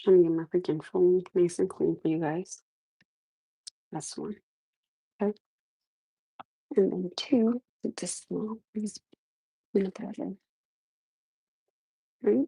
Trying to get my freaking phone nice and clean for you guys. That's one. Okay. And then two, put this small piece in the bottom. Right?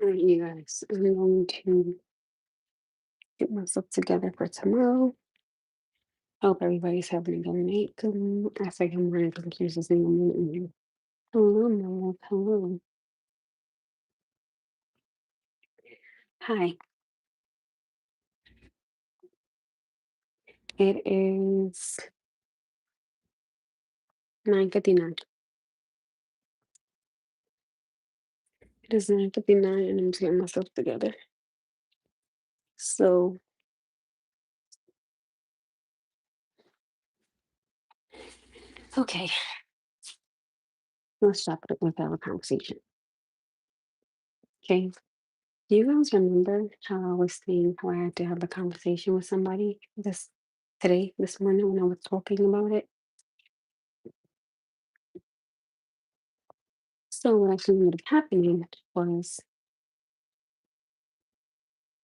All right, you guys. I'm going to get myself together for tomorrow. Hope everybody's having a good night. I say good morning because I'm just in the minute. Hello, my love. Hello. Hi. It is 9:59. It is 9:59 and I'm just getting myself together. So, okay, let's stop it with our conversation. Okay. Do you guys remember how I was saying how I had to have a conversation with somebody this morning when I was talking about it? So what actually ended up happening was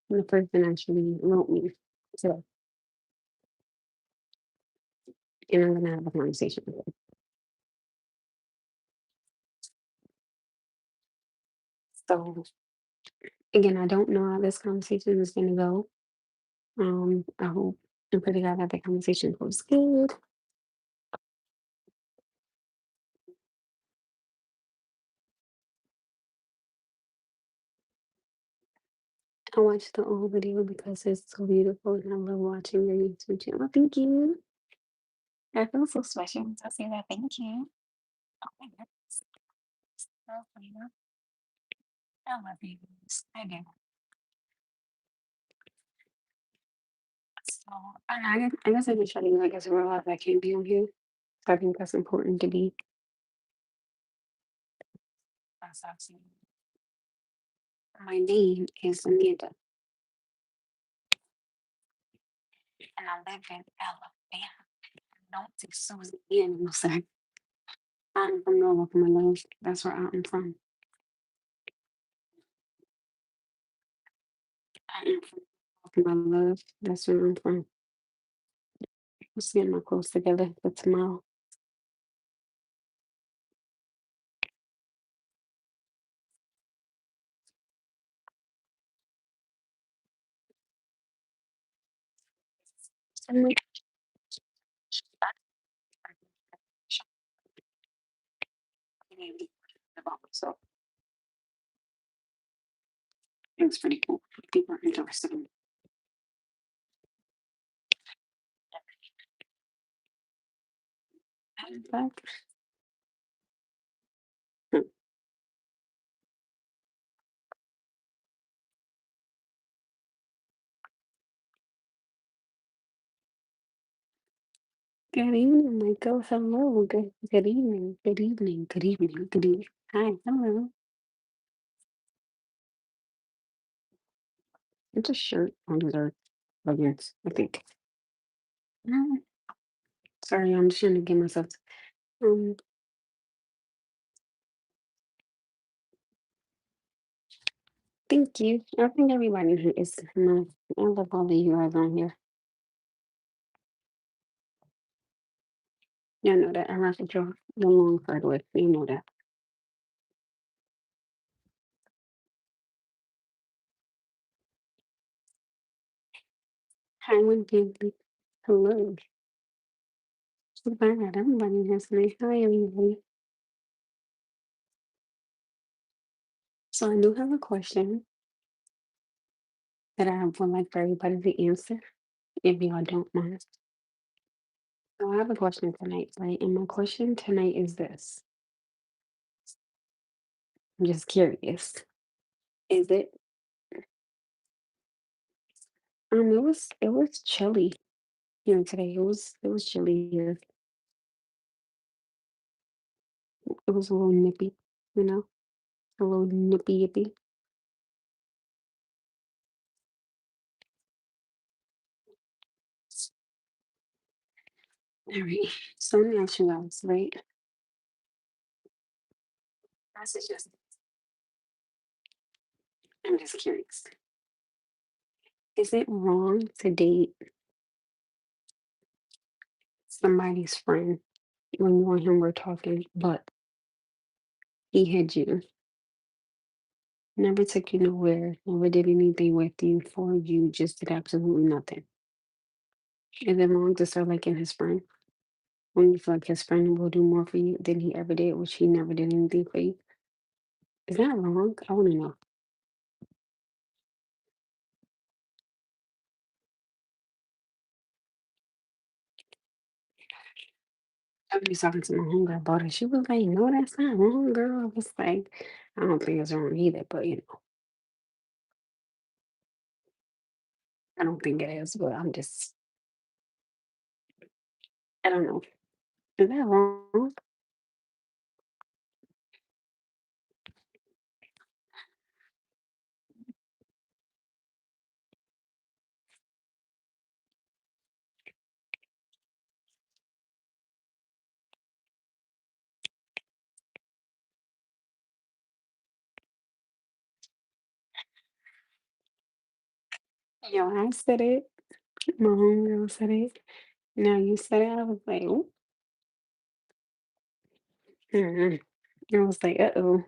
the person actually wrote me today, and I'm gonna have a conversation with them. So again, I don't know how this conversation is gonna go. I hope and pray to God that the conversation goes good. I watched the old video because it's so beautiful and I love watching your YouTube channel. Thank you. I feel so special when I say that. Thank you. Oh my goodness. So funny. I love you guys. I do. So I guess I just try to like as realize I can't be on here. So I think that's important to be. That's actually my name is Amanda and I live in Alabama. Don't say Susan Ann, no sir. I'm from Norwalk, my love. That's where I'm from. I am from Norwalk, my love. That's where I'm from. Let's get my clothes together for tomorrow. So it's pretty cool. People are interested in that. Hmm. Good evening, Michael. Hello. Good evening. Good evening. Good evening. Good evening. Hi. Hello. It's a shirt on his leggings, I think. Mm, sorry, I'm just trying to get myself. Um, thank you. I think everybody here is nice. I love all of you guys on here. You know that. I rock with your long side with. You know that. Hi, Wendy. Hello. So bad. Everybody has nice. Hi, everybody. So I do have a question that I would like for everybody to answer, if y'all don't mind. So I have a question tonight, right? And my question tonight is this. I'm just curious. Is it it was chilly here today. It was chilly here. It was a little nippy, you know, a little nippy yippy. All right. So let me ask you guys, right? This is just I'm just curious. Is it wrong to date somebody's friend when you and him were talking, but he had you, never took you nowhere, never did anything with you for you, just did absolutely nothing? Is it wrong to start liking his friend when you feel like his friend will do more for you than he ever did, which he never did anything for you? Is that wrong? I want to know. I was talking to my homegirl about it. She was like, "No, that's not wrong, girl." I was like, "I don't think it's wrong either, but I don't think it is." But I don't know. Is that wrong? Yo, I said it. My homegirl said it. Now you said it. I was like, "Oh, mm." I was like, uh-oh,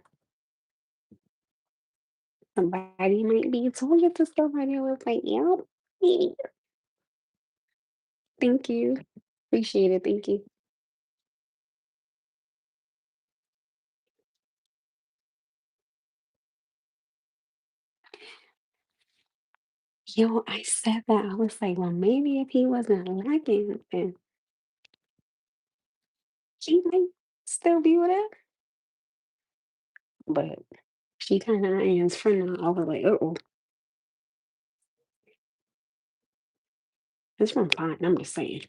somebody might be talking to somebody." I was like, "Yep, yeah, thank you, appreciate it, thank you." Yo, I said that. I was like, "Well, maybe if he wasn't lacking, then she might still be with her." But she kind of is for now. I was like, uh-oh, this one fine. I'm just saying.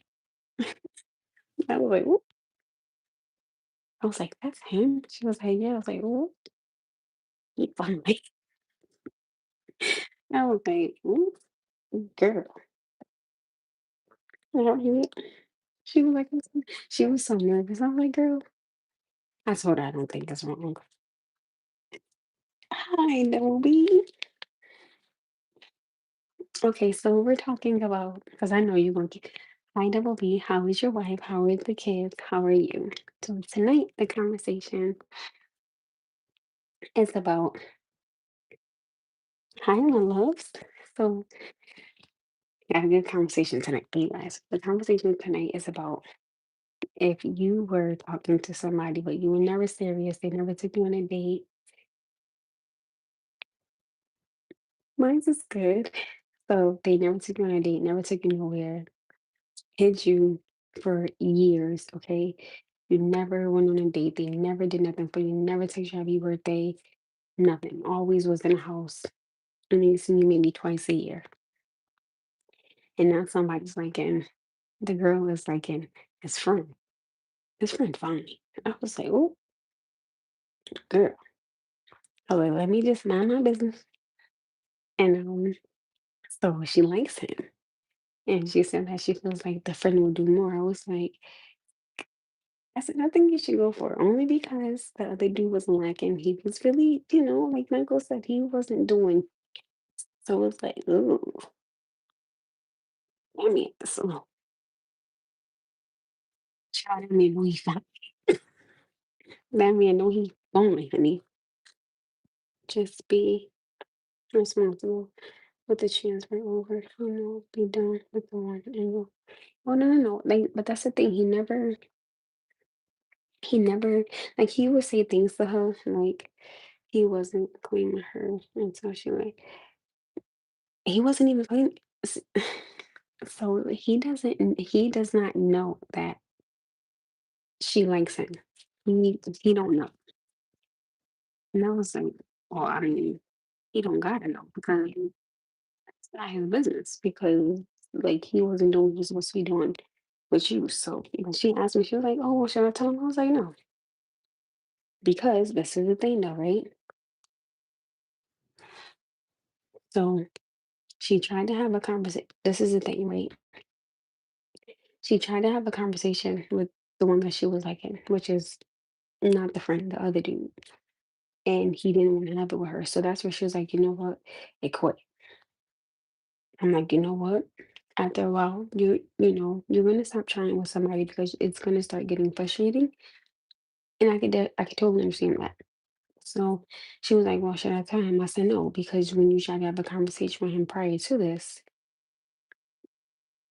I was like, "Ooh." I was like, "That's him." She was like, "Yeah." I was like, "Oh, he fine." I was like, "Ooh, girl." Right? She was like, she was so nervous. I was like, "Girl," I told her I don't think it's wrong. Hi, Dobie. Okay, so we're talking about because I know you're going to. Hi, Double B. How is your wife? How are the kids? How are you? So tonight the conversation is about hi, my loves. So I had a good conversation tonight, you guys. The conversation tonight is about if you were talking to somebody, but you were never serious, they never took you on a date. Mine's is good. So they never took you on a date, never took you nowhere, hid you for years, okay? You never went on a date, they never did nothing for you, never took you happy birthday, nothing. Always was in the house. And they see you maybe twice a year. And now somebody's like in the girl is like in his friend. His friend fine. I was like, oh girl. I was like, let me just mind my business. And so she likes him. And she said that she feels like the friend will do more. I was like, I said, I think you should go for it only because the other dude was lacking. He was really, like Michael said, he wasn't doing. So it was like, ooh, let me at this little child. That man know he fine. That man know he fine, honey. Just be responsible with the transfer over. I know, be done with the one and go. Oh no, no, no. Like, but that's the thing. He never, like, he would say things to her like he wasn't claiming her until she like he wasn't even claiming. s- So he does not know that she likes him. He don't know. And I was like, oh, I mean, he don't gotta know because not his business because like he wasn't doing what he was supposed to be doing with you. So when she asked me, she was like, "Oh, well, should I tell him?" I was like, "No," because this is the thing, though, right? So she tried to have a conversation. This is the thing, right? She tried to have a conversation with the one that she was liking, which is not the friend, the other dude, and he didn't want to have it with her. So that's where she was like, "You know what? It quit." I'm like, "You know what? After a while, you're gonna stop trying with somebody because it's gonna start getting frustrating." And I could totally understand that. So she was like, "Well, should I tell him?" I said, "No, because when you tried to have a conversation with him prior to this,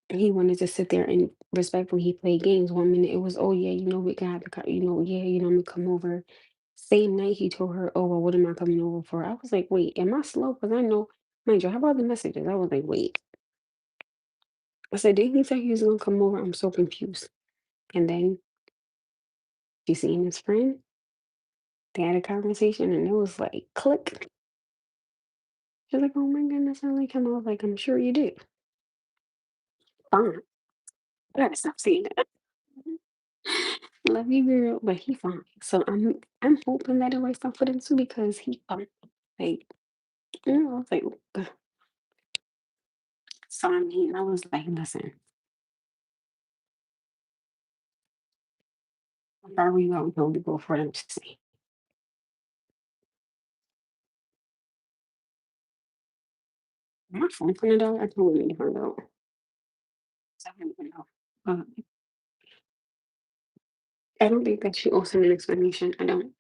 he wanted to sit there and respectfully he played games. One minute it was, oh yeah, we can have the yeah, I'm gonna come over. Same night he told her, oh well, what am I coming over for? I was like, wait, am I slow? Because I know, mind you, I have all the messages. I was like, wait. I said, didn't he say he was gonna come over? I'm so confused. And then she seen his friend, they had a conversation and it was like click. She's like, oh my goodness, I like him. I was like, I'm sure you do. Fine. I gotta stop saying that. Let me be real, but he fine. So I'm hoping that it works out for them too because he fine. Like, I was like, ugh. So I mean, I was like, listen, where we going to go for them to see? My phone for the dog. I totally need to find out. So I don't even know. But I don't think that she owes him an explanation. I don't.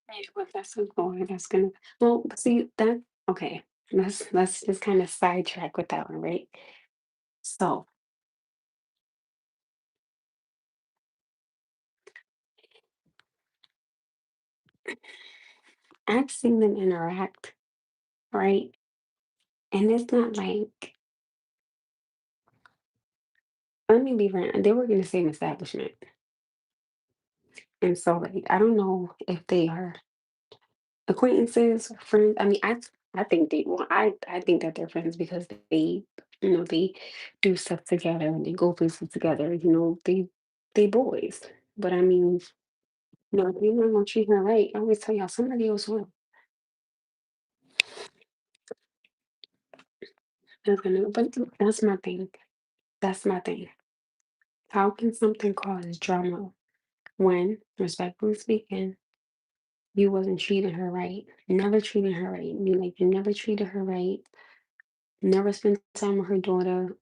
Yeah, but that's a boy that's gonna. Well, see that. Okay, let's just kind of sidetrack with that one, right? So I've seen them interact, right? And it's not like, let me be frank, they work in the same establishment. And so, like, I don't know if they are acquaintances or friends. I mean, I think I think that they're friends because they do stuff together and they go places together. They boys. But I mean, if you're not gonna treat her right, I always tell y'all somebody else will. But that's my thing. That's my thing. How can something cause drama when, respectfully speaking, you wasn't treating her right, never treating her right? You never treated her right, never spent time with her daughter,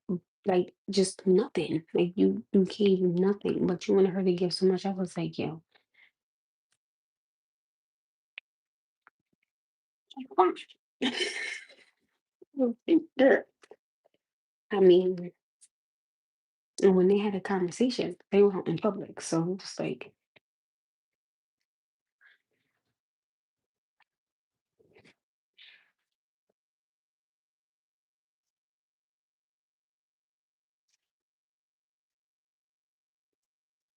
like just nothing. Like you gave nothing, but you wanted her to give so much. I was like, yo, come on. I mean, and when they had a conversation, they were out in public. So I'm just like,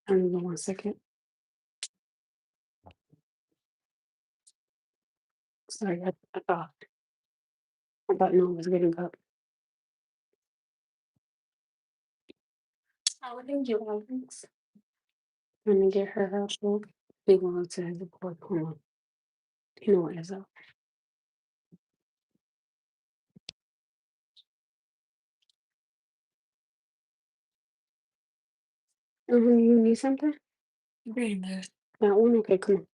I don't know, 1 second. Sorry, I thought no one was getting up. Oh, thank you, Alex. Let me get her her food. We going to the board. Hold on. You know what is up. You need something? Very much. That one? Okay, come on.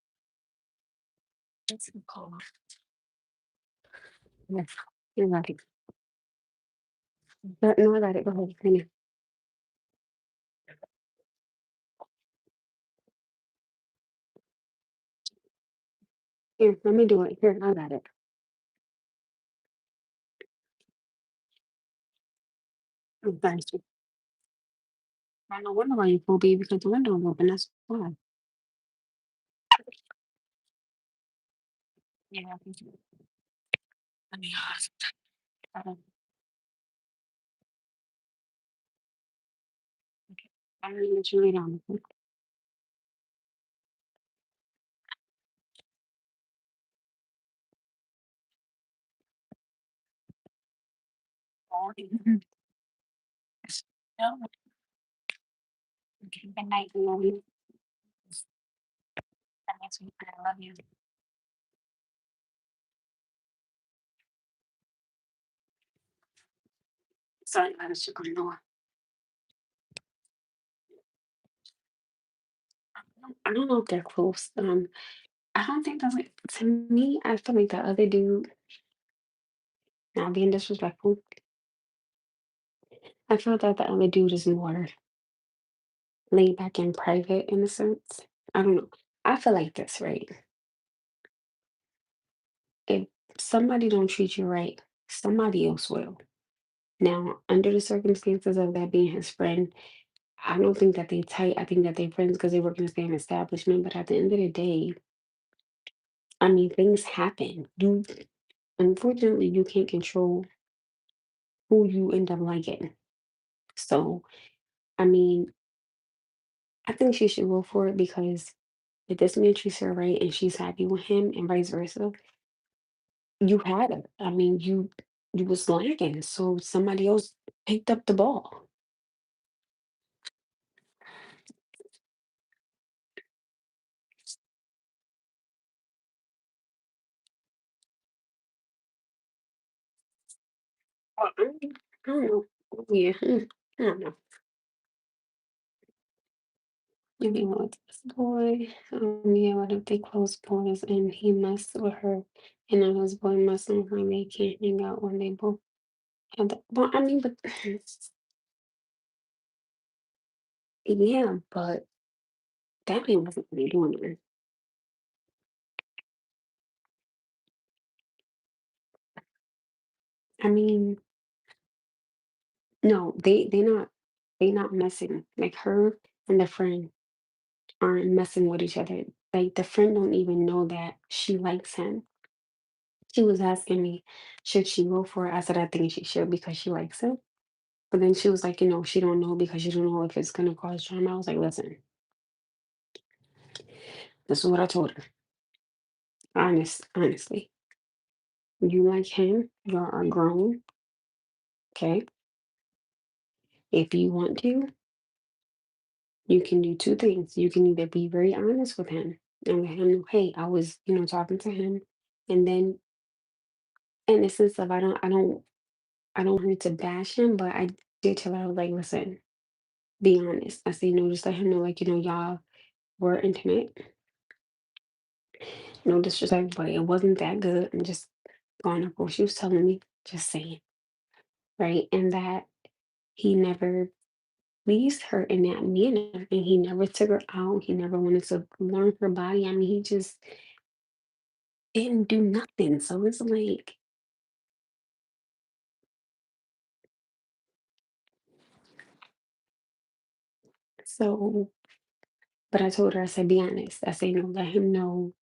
Let's call. Yes. You got it. No, I got it. Go ahead. Finish. Here, let me do it. Here, I got it. Oh, thank you. I don't wonder why you pull B because the window is open. That's why. Yeah, thank you. Let me okay. I'm gonna let you lay down. Mhm. No, okay, good night, love you. That makes me I love you. Sorry, I was just going on. I don't know if they're close. I don't think that's like to me. I feel like the other dude, not being disrespectful. I feel that the other dude is more laid back and private in a sense. I don't know. I feel like this, right? If somebody don't treat you right, somebody else will. Now, under the circumstances of that being his friend, I don't think that they tight. I think that they friends because they work in the same establishment. But at the end of the day, I mean, things happen. You unfortunately you can't control who you end up liking. So, I mean, I think she should go for it because if this man treats her right and she's happy with him and vice versa, you had it. I mean, you was lacking, so somebody else picked up the ball. I don't know. Yeah, I don't know. Maybe with this boy, yeah, what if they close borders and he messed with her, and then his boy messing with her, and they can't hang out when they both have the. Well, I mean, but yeah, but that man wasn't really doing it. I mean, no, they not messing. Like her and the friend aren't messing with each other. Like the friend don't even know that she likes him. She was asking me, should she go for it? I said I think she should because she likes him. But then she was like, she don't know because she don't know if it's gonna cause drama. I was like, listen, this is what I told her. Honestly, you like him, you are grown, okay? If you want to, you can do two things. You can either be very honest with him and let him know, hey, I was, talking to him, and then in the sense of I don't want her to bash him, but I did tell her, I was like, listen, be honest. I said, just let him know, like, y'all were intimate. No disrespect, but it wasn't that good. I'm just going up what she was telling me, just saying, right? And that he never pleased her in that manner. And he never took her out. He never wanted to learn her body. I mean, he just didn't do nothing. So it's like, so, but I told her, I said, be honest. I said, let him know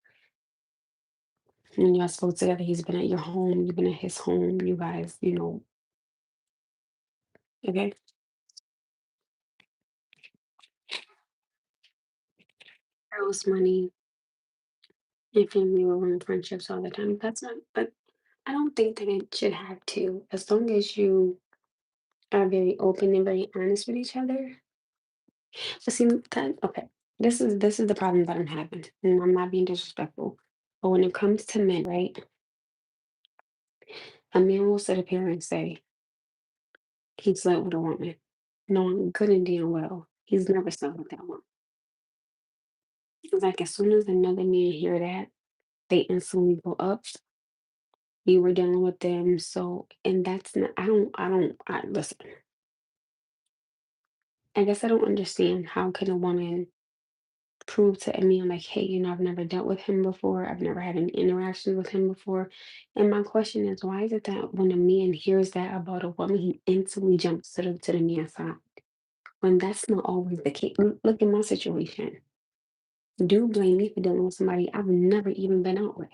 when y'all spoke together, he's been at your home, you've been at his home, you guys, okay? Girls, money, and family will ruin friendships all the time. That's not, but I don't think that it should have to. As long as you are very open and very honest with each other. But see that okay. This is the problem that I'm having. And I'm not being disrespectful. But when it comes to men, right? A man will sit up here and say he slept with a woman, knowing good and damn well he's never slept with that woman. It's like as soon as another man hear that, they instantly go up. You were dealing with them, so and that's not. I listen. I guess I don't understand how can a woman prove to me, like, hey, I've never dealt with him before. I've never had any interactions with him before. And my question is, why is it that when a man hears that about a woman, he instantly jumps to the man's side? When that's not always the case. Look at my situation. Do blame me for dealing with somebody I've never even been out with.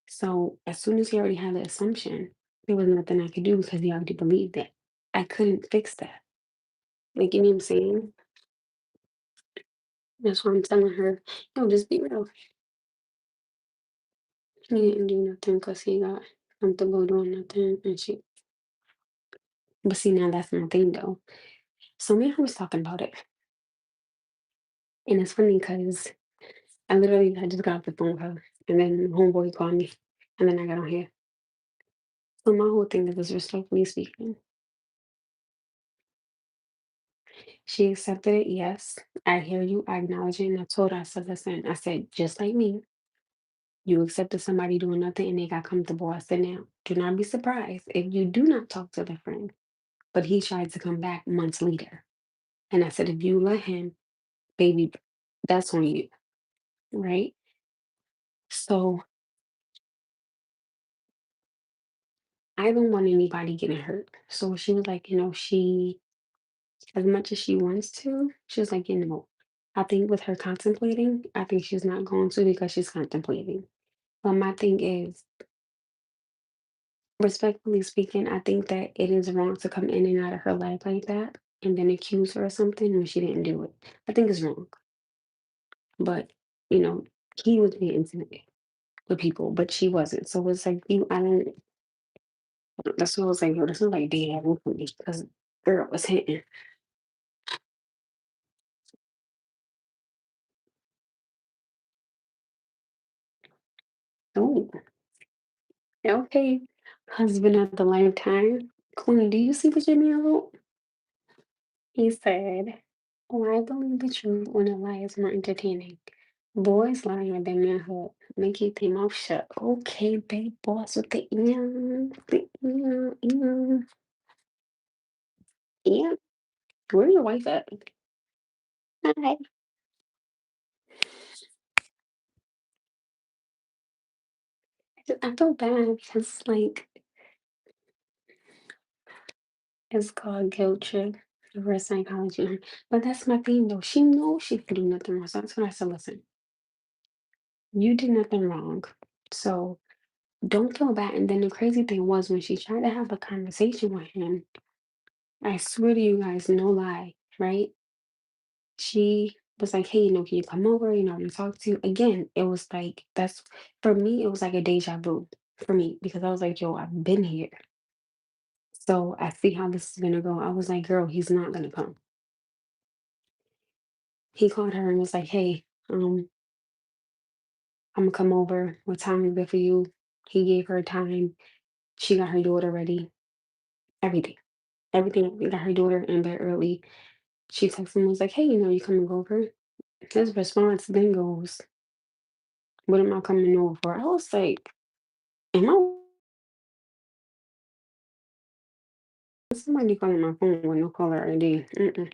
So as soon as he already had the assumption, there was nothing I could do because he already believed it. I couldn't fix that. Like, you know what I'm saying? That's why I'm telling her, just be real. He didn't do nothing because he got comfortable doing nothing, and she But see, now that's my thing though. So me and her was talking about it, and it's funny because I just got off the phone with her, and then homeboy called me, and then I got on here. So my whole thing is respectfully speaking. She accepted it, yes. I hear you, I acknowledge it, and I told her, I said, listen, I said, just like me, you accepted somebody doing nothing and they got comfortable. I said, now, do not be surprised if you do not talk to the friend, but he tried to come back months later. And I said, if you let him, baby, that's on you, right? So I don't want anybody getting hurt. So she was like, as much as she wants to, she was like, I think with her contemplating, I think she's not going to because she's contemplating. But my thing is, respectfully speaking, I think that it is wrong to come in and out of her life like that and then accuse her of something when she didn't do it. I think it's wrong. But, you know, he was being intimate with people, but she wasn't. So it's like I don't that's what I was like, yo, this is like dating with me because girl was hitting. Oh, okay. Husband of the lifetime. Queen, do you see what Jimmy wrote? He said, why believe the truth when a lie is more entertaining? Boys lying than manhood. Make you think mouth shut. Okay, big boss with the yeah. Where your wife at? Hi. I feel bad because like it's called guilt trip, reverse psychology. But that's my thing though. She knows she could do nothing wrong. So that's what I said. Listen, you did nothing wrong. So don't feel bad. And then the crazy thing was when she tried to have a conversation with him, I swear to you guys, no lie, right? She was like, hey, can you come over? I want to talk to you. Again, it was like, that's for me, it was like a deja vu for me because I was like, yo, I've been here. So I see how this is going to go. I was like, girl, he's not going to come. He called her and was like, hey, I'm going to come over. What time is good for you? He gave her time. She got her daughter ready. Everything. Everything. Got her daughter in bed early. She texted him was like, hey, you coming over? His response then goes, what am I coming over for? I was like, am I somebody calling my phone with no caller ID? Mm-mm.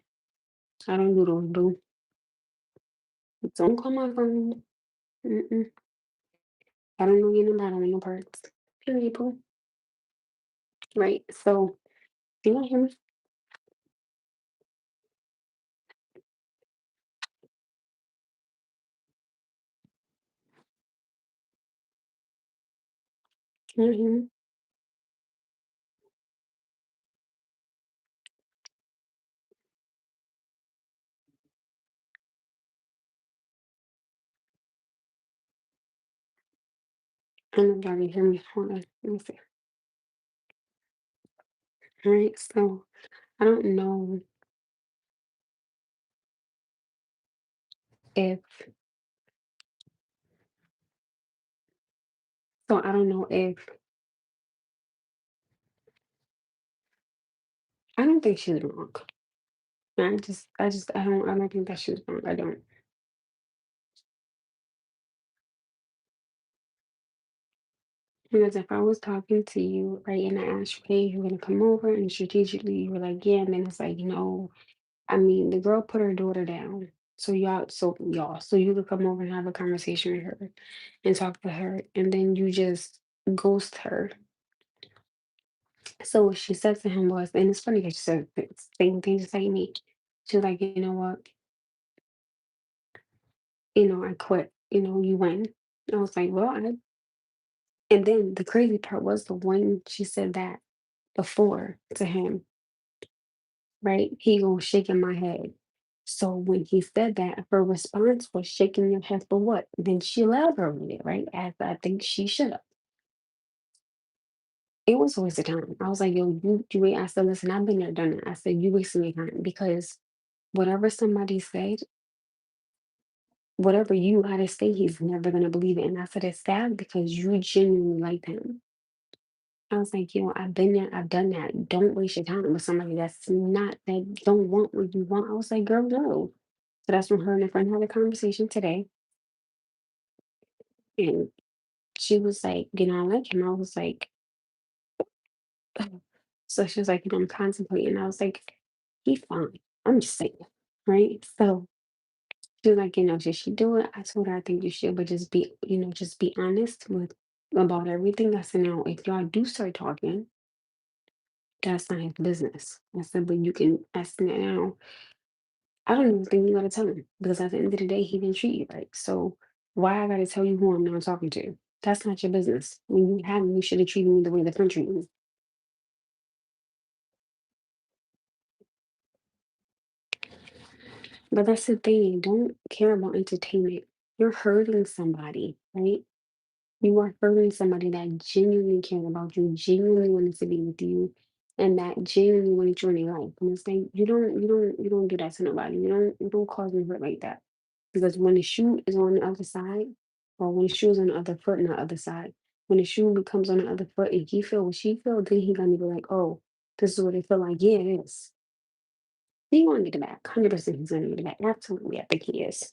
I don't do those, boo. Don't call my phone. Mm-mm. I don't know your number. I don't want no parts. Period, boo. Right? So, can you hear me? Can you hear me? I don't know if y'all can hear me. Hold on. Let me see. All right. So, I don't know if, I don't know if, I don't think she's wrong. I don't think that she's wrong. I don't. Because if I was talking to you, right, and I asked you, hey, you're gonna come over, and strategically you were like, yeah, and then it's like, I mean, the girl put her daughter down. So you could come over and have a conversation with her and talk to her, and then you just ghost her. So what she said to him was, and it's funny because she said the same thing just like me. She was like, you know what, I quit. You win. I was like, well, and then the crazy part was the when she said that before to him, right? He was shaking my head. So when he said that, her response was shaking your head for what? Then she allowed her with it, right? As I think she should have. It was a waste of time. I was like, "Yo, I said, "Listen, I've been there, done that." I said, "You wasting your time because whatever somebody said, whatever you gotta say, he's never gonna believe it." And I said, "It's sad because you genuinely like him." I was like, I've been there, I've done that. Don't waste your time with somebody that don't want what you want." I was like, "Girl, no." So that's when her and a friend had a conversation today, and she was like, "I like him." I was like, so she was like, "I'm contemplating." I was like, "He fine." I'm just saying, right? So she was like, "Should she do it?" I told her, "I think you should, but just be honest with about everything." I said, "Now, if y'all do start talking, that's not his business." I said, "But you can." I said, "Now, I don't even think you gotta tell him because at the end of the day, he didn't treat you right. So why I gotta tell you who I'm not talking to? That's not your business. When you had me, you should have treated me the way the friend treated me." But that's the thing. Don't care about entertainment. You're hurting somebody, right? You are hurting somebody that genuinely cared about you, genuinely wanted to be with you, and that genuinely wanted you in their life. And it's like you don't do that to nobody. You don't cause them hurt like that. Because when the shoe is on the other side, or when the shoe is on the other foot and the other side, when the shoe becomes on the other foot and he feel what she feel, then he gonna be like, "Oh, this is what it feel like." Yeah, it is. He gonna get it back. 100% he's gonna get it back. Absolutely, I think he is.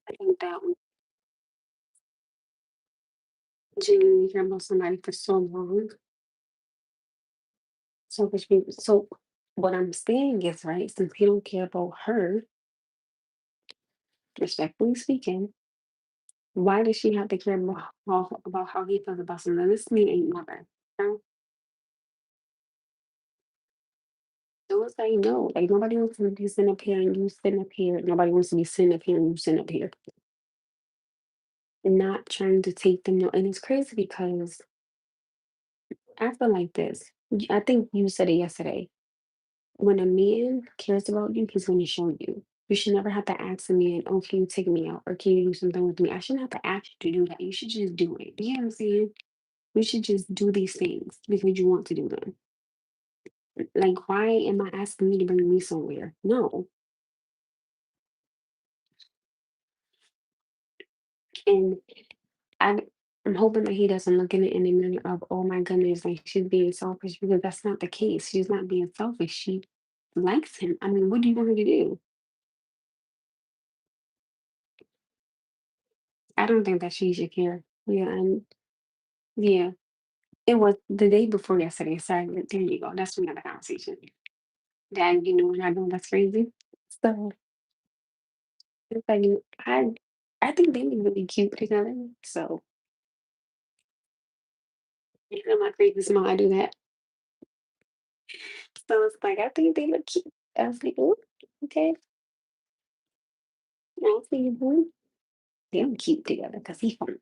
I think that genuinely care about somebody for so long. So which means so what I'm saying is, right, since he don't care about her, respectfully speaking, why does she have to care about how he feels about something? This to me ain't nothing. You know? So it's like no, like nobody wants to be sitting up here and you sitting up here. Nobody wants to be sitting up here and you sitting up here and not trying to take them. No, and it's crazy because I feel like this. I think you said it yesterday. When a man cares about you, he's going to show you. You should never have to ask a man, "Oh, can you take me out? Or can you do something with me?" I shouldn't have to ask you to do that. You should just do it. You know what I'm saying? We should just do these things because you want to do them. Like, why am I asking you to bring me somewhere? No. And I, I'm hoping that he doesn't look at it in the manner of, "Oh my goodness, like she's being selfish," because that's not the case. She's not being selfish. She likes him. I mean, what do you want her to do? I don't think that she should care. Yeah, and yeah. It was the day before yesterday, sorry, there you go, that's another conversation. That, and I know that's crazy. So, it's like, I think they look really cute together, so, my crazy smile, I do that. So, it's like, I think they look cute. I was like, "Ooh, okay, I see you, boo." They look cute together because he phone.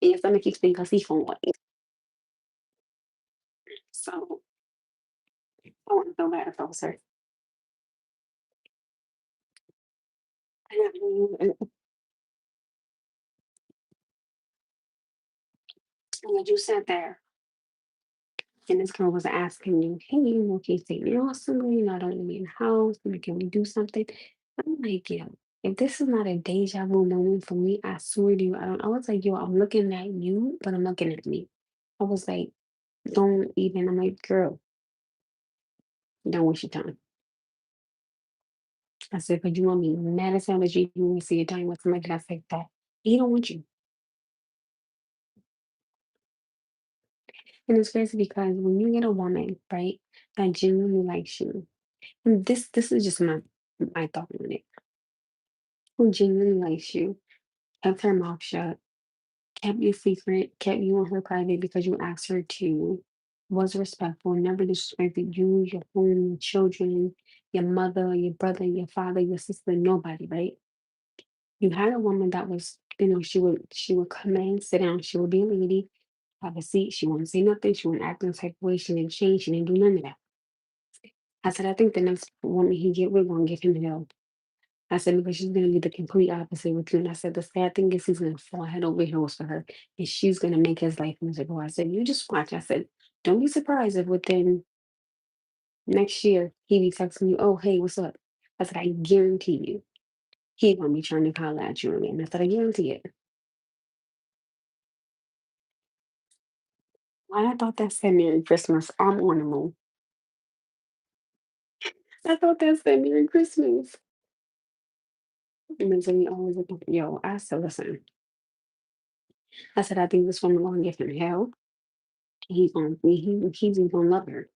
And your stomach keeps saying 'cause he phone. So, I wouldn't feel bad if I was her. And you sat there and this girl was asking you, "Hey, can you take me out somewhere? I don't want to be in the house. Can we do something?" I'm like, "Yeah, if this is not a deja vu moment for me, I swear to you, I don't." I was like, "Yo, I'm looking at you, but I'm looking at me." I was like, "Don't even." I'm like, "Girl, don't waste your time." I said, "But you want me mad as hell that you want to see your time with somebody that's like that. He don't want you." And it's crazy because when you get a woman, right, that genuinely likes you, and this is just my thought on it, who genuinely likes you, kept her mouth shut, kept you secret, kept you on her private because you asked her to, was respectful, never disrespected you, your home, your children, your mother, your brother, your father, your sister, nobody, right? You had a woman that was, she would come in, sit down, she would be a lady, have a seat. She wouldn't say nothing. She wouldn't act in a type of way. She didn't change. She didn't do none of that. I said, I think the next woman he get, we're gonna give him hell. I said, because she's gonna be the complete opposite with you. And I said, the sad thing is he's gonna fall head over heels for her. And she's gonna make his life miserable. I said, you just watch. I said, don't be surprised if within next year he be texting you, oh hey, what's up? I said, I guarantee you, he gonna be trying to holler at you again. I said, I guarantee it. Why I thought that said Merry Christmas. I'm on the moon. I thought that said Merry Christmas. And then Jimmy always looking for, yo, I said, listen, I said, I think this woman gonna give him hell. He's gonna love her.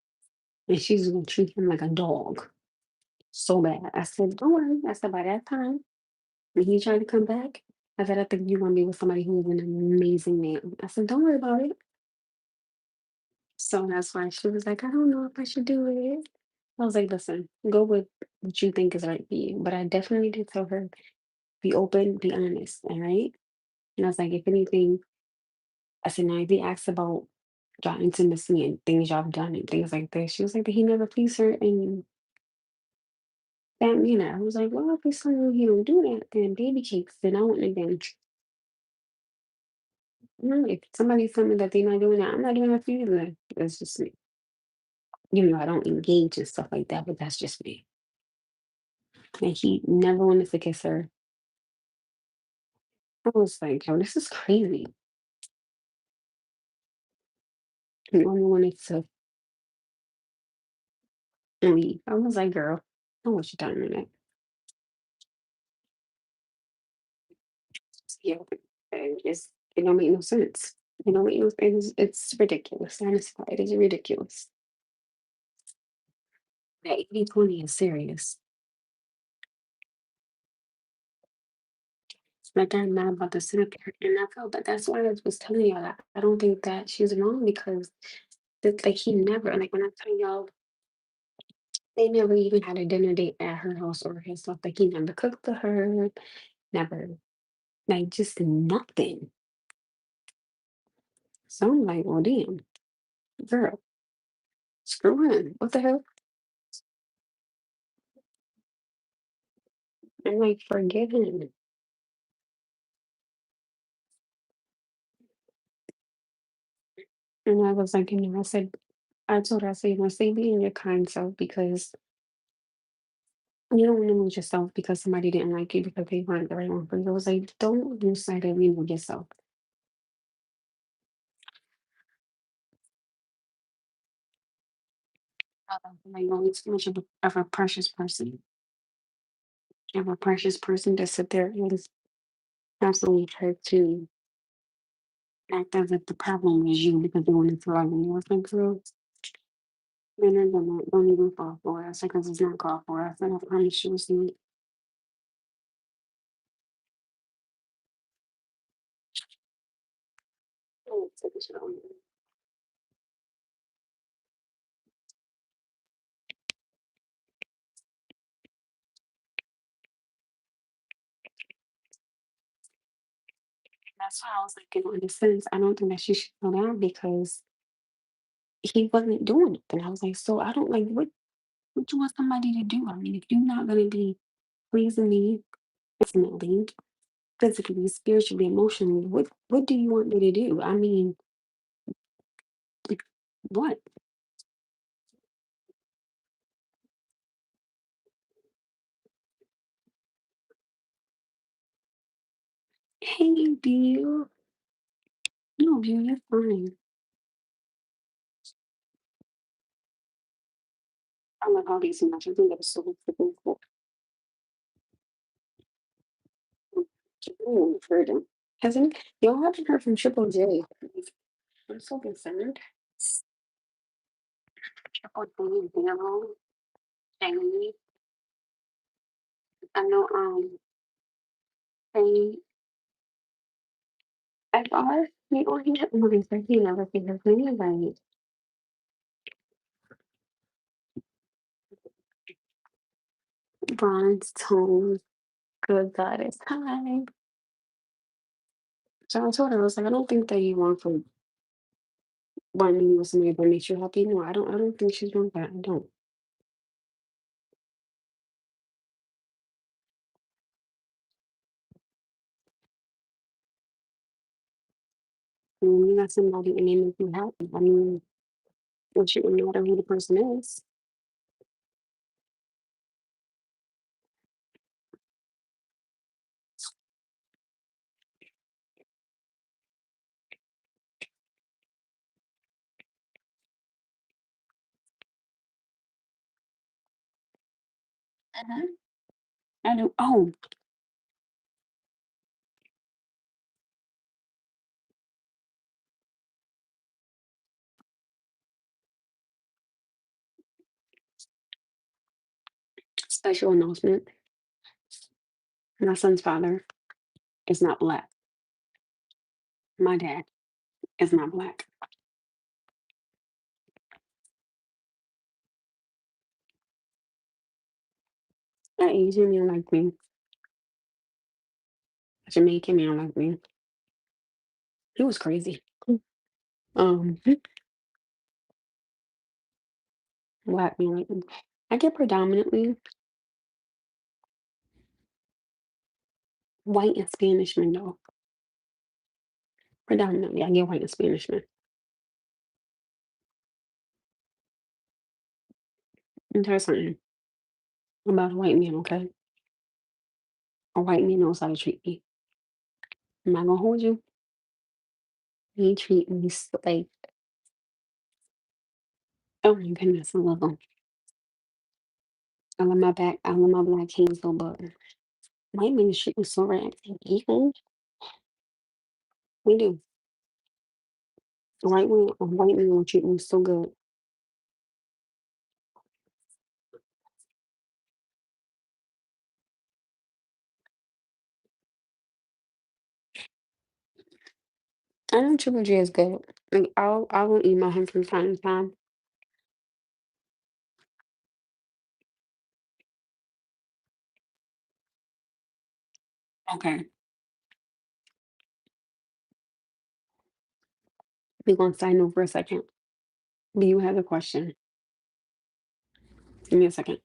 And she's gonna treat him like a dog. So bad. I said, don't worry. I said, by that time, when he tried to come back, I said, I think you're gonna be with somebody who's an amazing man. I said, don't worry about it. So that's why she was like, I don't know if I should do it. I was like, listen, go with what you think is right for you. But I definitely did tell her, be open, be honest, all right? And I was like, if anything, I said, now if he asks about y'all intimacy and things y'all have done and things like this, she was like, but he never pleased her in that manner. I was like, well, if he's telling you he don't do that, then baby cakes, then I wouldn't again. No, if somebody's telling me that they're not doing that, I'm not doing that for you either. That's just me. I don't engage and stuff like that, but that's just me. And he never wanted to kiss her. I was like, yo, this is crazy. He only wanted to leave. I was like, girl, I don't want you telling me that. Yeah, it don't make no sense. It don't make no sense. It's ridiculous. Honestly, it is ridiculous. That 80/20 is serious. Like I'm not about to sit up here and I felt that that's why I was telling y'all that I don't think that she's wrong because it's like he never like when I tell y'all they never even had a dinner date at her house or his stuff. Like he never cooked for her, never like just nothing. So I'm like, well damn, girl, screw him. What the hell? I'm like, forgive him. And I was like, I said, I told her, I said, stay being your kind self because you don't want to lose yourself because somebody didn't like you because they weren't the right one for you. I was like, don't lose sight of yourself. Like, oh, it's too much of a precious person. Of a precious person to sit there and constantly try to act as if the problem is you because they wanted to love you. I was like, girl, men are gonna don't even fall for it. I said, because it's not called for. I said, I promise you it's not. Oh, take a shit on me. That's why I was like, in a sense, I don't think that she should go down because he wasn't doing it. And I was like, so I don't like what you want somebody to do? I mean, if you're not gonna be pleasing me intimately, physically, spiritually, emotionally, what do you want me to do? I mean, like, what? Hey, Bill. No, Bill, you're fine. I love how these much. I think that was so freaking cool. Oh, heard him. Hasn't y'all haven't heard from Triple J? I'm so concerned. Triple J, Daryl, Jamie. I know they FR, he had one of he never seen her anybody. Bronze tone, good goddess. Hi. So I told her, I was like, I don't think that you want food. want me with somebody that makes you happy. No, I don't think she's doing that. I don't. When you got somebody and they make you happy, I mean, it shouldn't matter who the person is. Mhm. I do. Oh, special announcement. My son's father is not black. My dad is not black. An Asian man like me, a Jamaican man like me. He was crazy. Um, black man like me. I get predominantly white and Spanish men though. Predominantly, I get white and Spanish men. Let me tell you something about a white man, okay? A white man knows how to treat me. I'm not gonna hold you. He treat me like, oh my goodness, I love him. I love my back. I love my black hands though, but white men treat me so right. Equal, we do. A white man will treat me so good. I know Triple J is good. Like I will email him from time to time. Okay. We're gonna sign over a second. Do you have a question? Give me a second.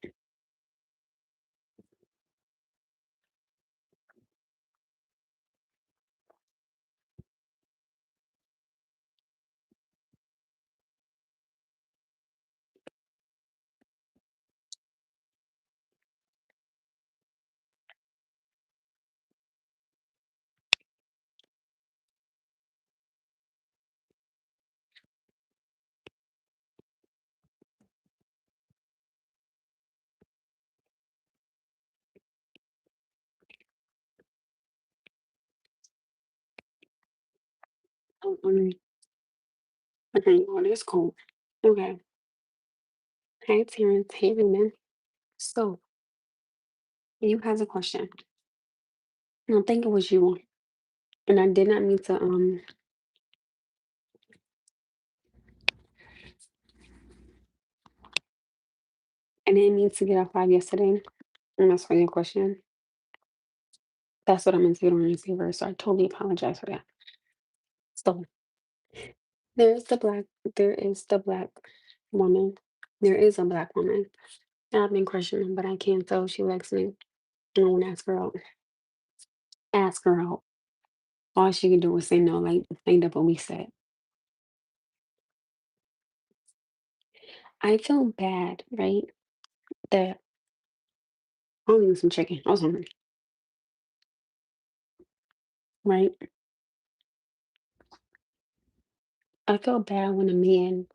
Oh, okay, well, that's cool. Okay. Hey Terrence, hey Raymond. So you has a question. I don't think it was you. And I did not mean to I didn't mean to get off live yesterday. And that's for your question. That's what I meant to get on receiver. So I totally apologize for that. So there's the black there is the black woman. There is a black woman. I've been questioning, but I can't tell she likes me. And I won't ask her out. Ask her out. All she can do is say no, like ain't that what we said. I feel bad, right? That I'll eat some chicken. I was hungry, right? I feel bad when a man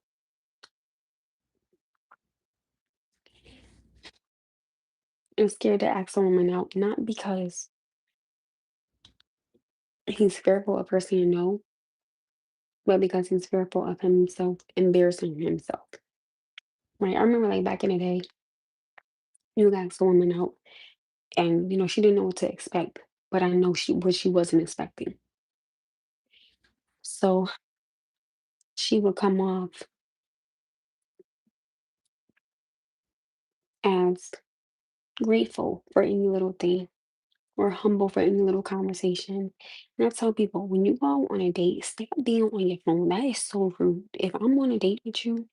is scared to ask a woman out, not because he's fearful of her saying no, but because he's fearful of himself embarrassing himself. Right? I remember like back in the day, you asked a woman out and she didn't know what to expect, but I know she wasn't expecting. So she would come off as grateful for any little thing. or humble for any little conversation. And I tell people, when you go on a date, stop being on your phone. That is so rude. If I'm on a date with you,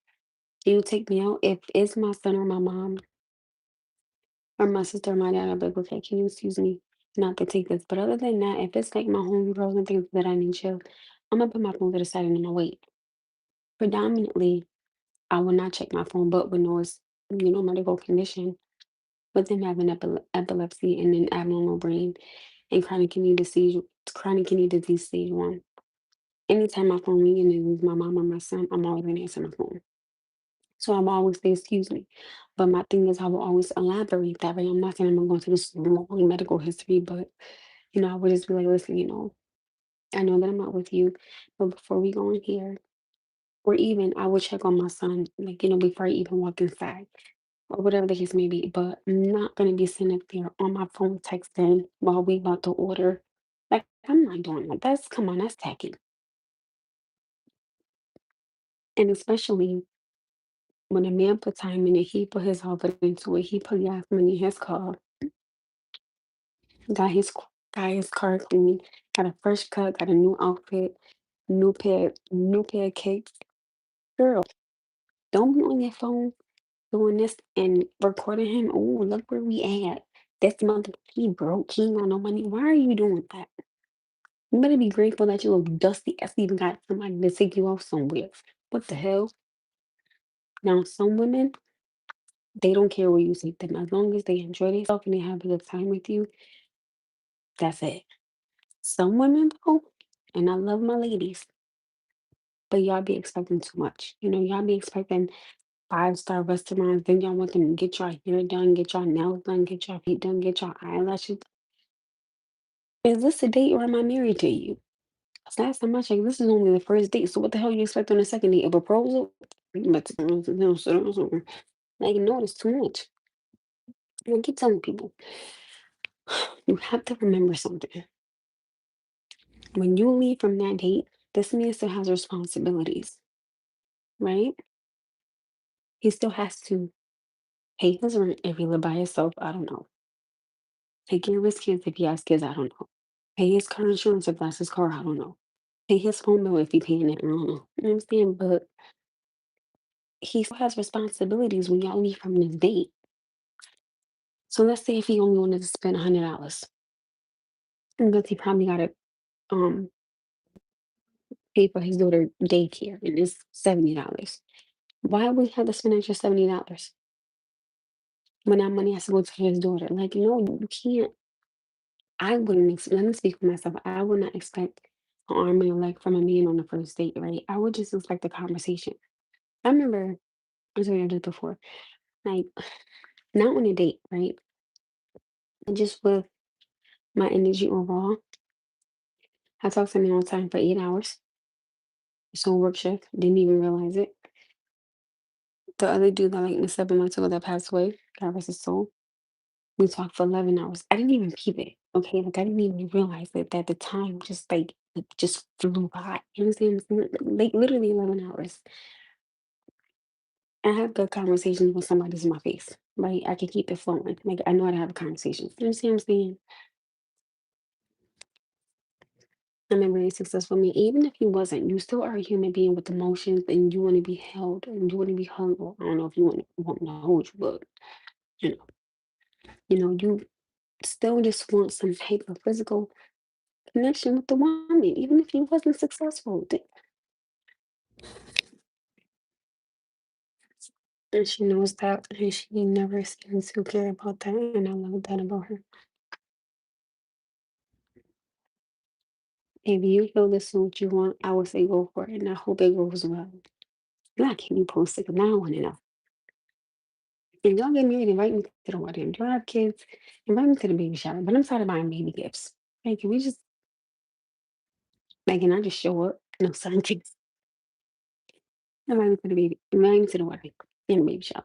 you take me out. If it's my son or my mom or my sister or my dad, I'll be like, okay, can you excuse me not to take this? But other than that, if it's like my homegirls and things that I need chill, I'm gonna put my phone to the side and I'm gonna wait. Predominantly, I will not check my phone, but when it's, medical condition, with them having epilepsy and then abnormal brain and chronic kidney disease stage 1. Anytime my phone ring and it was my mom or my son, I'm always gonna answer my phone. So I'm always say, excuse me. But my thing is I will always elaborate that way. I'm not saying I'm gonna go into this long medical history, but I would just be like, listen, I know that I'm not with you, but before we go in here, or even I would check on my son, like, before I even walk inside, or whatever the case may be. But I'm not gonna be sitting up there on my phone texting while we about to order. Like, I'm not doing that. Come on, that's tacky. And especially when a man put time in it, he put his effort into it. He put gas money in his car, got got his car clean, got a fresh cut, got a new outfit, new pair of kicks. Girl, don't be on your phone doing this and recording him. Oh, look where we at. This mother, he broke. He ain't got no money. Why are you doing that? You better be grateful that you look dusty as even got somebody to take you off somewhere. What the hell? Now, some women, they don't care where you take them. As long as they enjoy themselves and they have a good time with you, that's it. Some women, though, and I love my ladies, but y'all be expecting too much. Y'all be expecting five-star restaurants, then y'all want them to get your hair done, get your nails done, get your feet done, get your eyelashes. Is this a date or am I married to you? 'Cause last time I checked, this is only the first date. So what the hell you expect on the second date? A proposal? But like, no, it's too much. And I keep telling people, you have to remember something. When you leave from that date, this man still has responsibilities, right? He still has to pay his rent if he live by himself. I don't know. Take care of his kids if he has kids. I don't know. Pay his car insurance if that's his car. I don't know. Pay his phone bill if he paying it. I don't know. You know what I'm saying? But he still has responsibilities when y'all leave from this date. So let's say if he only wanted to spend $100, because he probably got to um pay for his daughter daycare and it's $70. Why would he have to spend extra $70 when that money has to go to his daughter? Like, no, you can't. I wouldn't. Let me speak for myself. I would not expect an arm and a leg from a man on the first date, right? I would just expect a conversation. I remember I told you this before, like not on a date, right? Just with my energy overall. I talked to him one time for 8 hours. So work shift, didn't even realize it. The other dude that like me 7 months ago that passed away, God rest his soul. We talked for 11 hours. I didn't even peep it. Okay. Like I didn't even realize that the time just like it just flew by. You understand? Like literally 11 hours. I have good conversations when somebody's in my face, right? I can keep it flowing. Like I know how to have a conversation. You understand what I'm saying? I'm a very successful man. Even if you wasn't, you still are a human being with emotions and you want to be held and you want to be hung. Well, I don't know if you want to hold you, but you know, you still just want some type of physical connection with the woman, even if you wasn't successful. And she knows that, and she never seems to care about that, and I love that about her. If you feel this is what you want, I would say go for it, and I hope it goes well. You gotta keep me posted, 'cause now I want to know. If y'all get married, invite me to the wedding. Do you have kids? Invite me to the baby shower. But I'm tired of buying baby gifts. Hey, can we just, like, can I just show up? No, son, kids. Invite me to the wedding and the baby shower.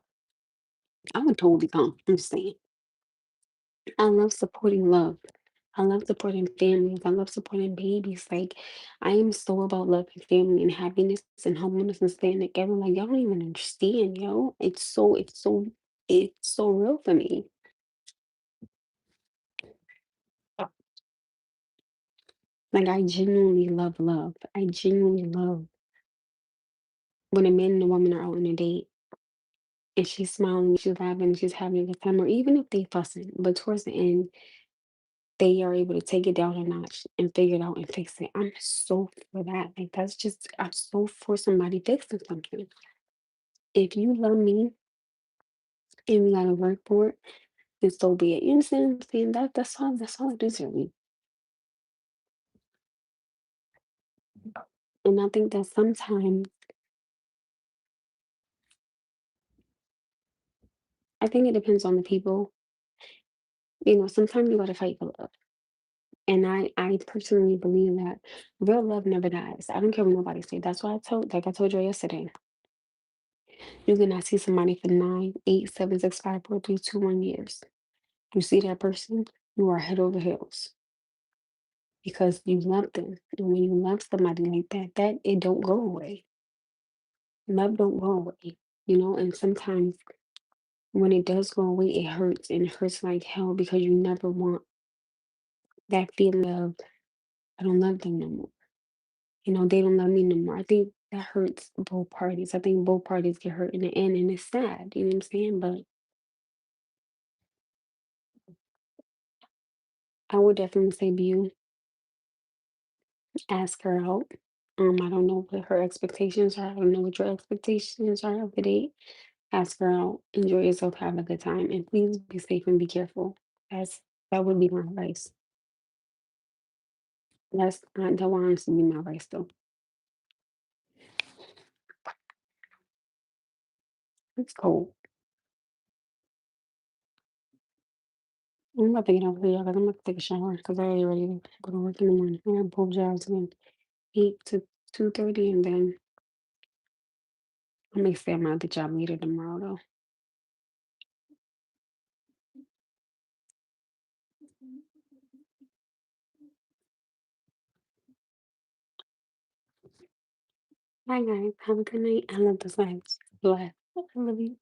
I would totally come. I'm just saying. I love supporting love. I love supporting families. I love supporting babies. Like, I am so about love and family and happiness and humbleness and staying together. Like, y'all don't even understand, yo. It's so real for me. Like, I genuinely love love. I genuinely love when a man and a woman are out on a date and she's smiling, she's laughing, she's having a good time, or even if they fussing, but towards the end, they are able to take it down a notch and figure it out and fix it. I'm so for that. Like, that's just, I'm so for somebody fixing something. If you love me and we gotta work for it, then so be it. You understand what I'm saying? That's all it is really. And I think that sometimes, I think it depends on the people. Sometimes you gotta fight for love. And I personally believe that real love never dies. I don't care what nobody say. That's why like I told you yesterday, you cannot see somebody for 9, 8, 7, 6, 5, 4, 3, 2, 1 years. You see that person, you are head over heels because you love them. And when you love somebody like that, that it don't go away. Love don't go away. And sometimes when it does go away, it hurts and it hurts like hell because you never want that feeling of I don't love them no more. They don't love me no more. I think that hurts both parties. I think both parties get hurt in the end, and it's sad. You know what I'm saying? But I would definitely say, you ask her out. I don't know what her expectations are. I don't know what your expectations are of the date. Ask her out. Enjoy yourself. Have a good time, and please be safe and be careful. That would be my advice. That would honestly be my advice, though. It's cold. I'm about to get over here because I'm about to take a shower because I already ready to go to work in the morning. I have both jobs again. 8 to 2:30, and then I may stay at my other job later tomorrow though. Bye guys. Have a good night. I love this life. Bye. I love you.